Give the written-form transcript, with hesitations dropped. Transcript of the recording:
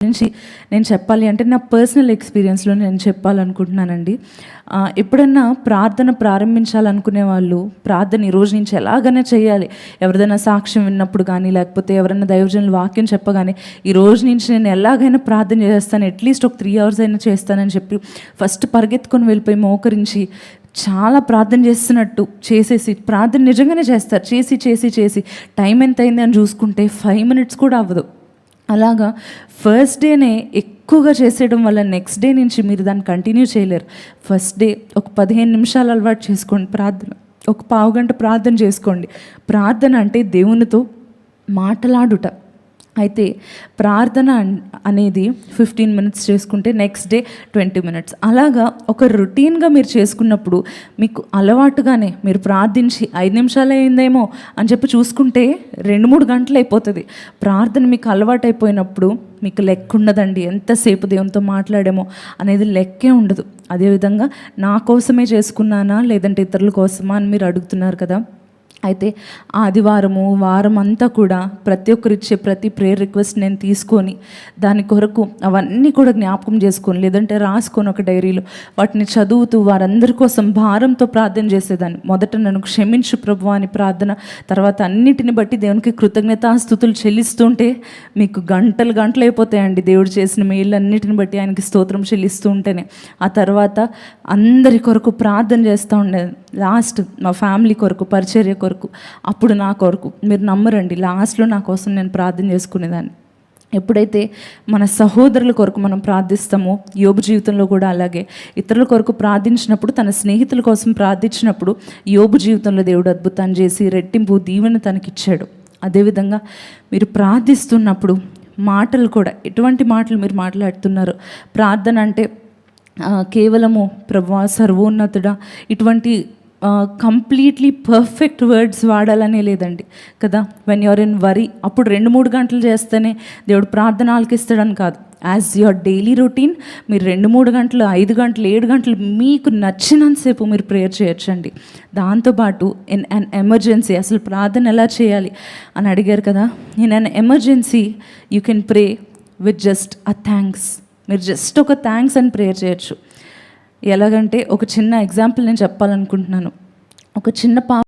గురించి నేను చెప్పాలి అంటే నా పర్సనల్ ఎక్స్పీరియన్స్లో నేను చెప్పాలనుకుంటున్నానండి. ఎప్పుడన్నా ప్రార్థన ప్రారంభించాలనుకునే వాళ్ళు ప్రార్థన ఈ రోజు నుంచి ఎలాగైనా చేయాలి, ఎవరిదైనా సాక్ష్యం విన్నప్పుడు కానీ లేకపోతే ఎవరైనా దైవజనులు వాక్యం చెప్పగానే ఈ రోజు నుంచి నేను ఎలాగైనా ప్రార్థన చేస్తాను, అట్లీస్ట్ ఒక 3 hours అయినా చేస్తానని చెప్పి ఫస్ట్ పరిగెత్తుకొని వెళ్ళిపోయి మోకరించి చాలా ప్రార్థన చేస్తున్నట్టు చేసేసి ప్రార్థన నిజంగానే చేస్తారు. చేసి టైం ఎంత అయింది అని చూసుకుంటే 5 minutes కూడా అవ్వదు. అలాగా ఫస్ట్ డేనే ఎక్కువగా చేసేయడం వల్ల నెక్స్ట్ డే నుంచి మీరు దాన్ని కంటిన్యూ చేయలేరు. ఫస్ట్ డే ఒక 15 నిమిషాలు అలవాటు చేసుకోండి ప్రార్థన, ఒక 1/2 గంట ప్రార్థన చేసుకోండి. ప్రార్థన అంటే దేవునితో మాట్లాడుట. అయితే ప్రార్థన అనేది 15 minutes చేసుకుంటే నెక్స్ట్ డే 20 minutes, అలాగా ఒక రొటీన్గా మీరు చేసుకున్నప్పుడు మీకు అలవాటుగానే మీరు ప్రార్థించి 5 నిమిషాలు అయిందేమో అని చెప్పి చూసుకుంటే 2-3 గంటలు అయిపోతుంది. ప్రార్థన మీకు అలవాటు అయిపోయినప్పుడు మీకు లెక్క ఉండదండి, ఎంతసేపు దేవునితో మాట్లాడామో అనేది లెక్కే ఉండదు. అదేవిధంగా నా కోసమే చేసుకున్నానా లేదంటే ఇతరుల కోసమా అని మీరు అడుగుతున్నారు కదా. అయితే ఆదివారము వారం అంతా కూడా ప్రతి ఒక్కరు ఇచ్చే ప్రతి ప్రేయర్ రిక్వెస్ట్ నేను తీసుకొని దాని కొరకు అవన్నీ కూడా జ్ఞాపకం చేసుకొని లేదంటే రాసుకొని ఒక డైరీలో వాటిని చదువుతూ వారందరి కోసం భారంతో ప్రార్థన చేసేదాన్ని. మొదట నన్ను క్షమించు ప్రభువా అని ప్రార్థన, తర్వాత అన్నిటిని బట్టి దేవునికి కృతజ్ఞతాస్తుతులు చెల్లిస్తుంటే మీకు గంటలు అయిపోతాయండి. దేవుడు చేసిన మేళ్ళన్నిటిని బట్టి ఆయనకి స్తోత్రం చెల్లిస్తూ ఉంటేనే. ఆ తర్వాత అందరి కొరకు ప్రార్థన చేస్తూ ఉండేది. లాస్ట్ మా ఫ్యామిలీ కొరకు, పరిచర్య కొరకు, అప్పుడు నా కొరకు. మీరు నమ్మరండి, లాస్ట్లో నా కోసం నేను ప్రార్థన చేసుకునేదాన్ని. ఎప్పుడైతే మన సహోదరుల కొరకు మనం ప్రార్థిస్తామో, యోబు జీవితంలో కూడా అలాగే ఇతరుల కొరకు ప్రార్థించినప్పుడు, తన స్నేహితుల కోసం ప్రార్థించినప్పుడు యోబు జీవితంలో దేవుడు అద్భుతాన్ని చేసి రెట్టింపు దీవెన తనకిచ్చాడు. అదేవిధంగా మీరు ప్రార్థిస్తున్నప్పుడు మాటలు కూడా, ఎటువంటి మాటలు మీరు మాట్లాడుతున్నారు, ప్రార్థన అంటే కేవలము ప్రభువా సర్వోన్నతుడా ఇటువంటి కంప్లీట్లీ పర్ఫెక్ట్ వర్డ్స్ వాడాలనే లేదండి కదా. వెన్ యూఆర్ ఇన్ వరీ అప్పుడు 2-3 గంటలు చేస్తేనే దేవుడు ప్రార్థన ఆలకిస్తాడని కాదు. యాజ్ యువర్ డైలీ రొటీన్ మీరు 2-3 గంటలు, 5 గంటలు, 7 గంటలు మీకు నచ్చినంతసేపు మీరు ప్రేయర్ చేయొచ్చండి. దాంతోపాటు ఇన్ అన్ ఎమర్జెన్సీ, అసలు ప్రార్థన ఎలా చేయాలి అని అడిగారు కదా. In an emergency you can pray with just a thanks. మీరు జస్ట్ ఒక థ్యాంక్స్ అని ప్రేయర్ చేయొచ్చు. ఎలాగంటే ఒక చిన్న ఎగ్జాంపుల్ నేను చెప్పాలనుకుంటున్నాను. ఒక చిన్న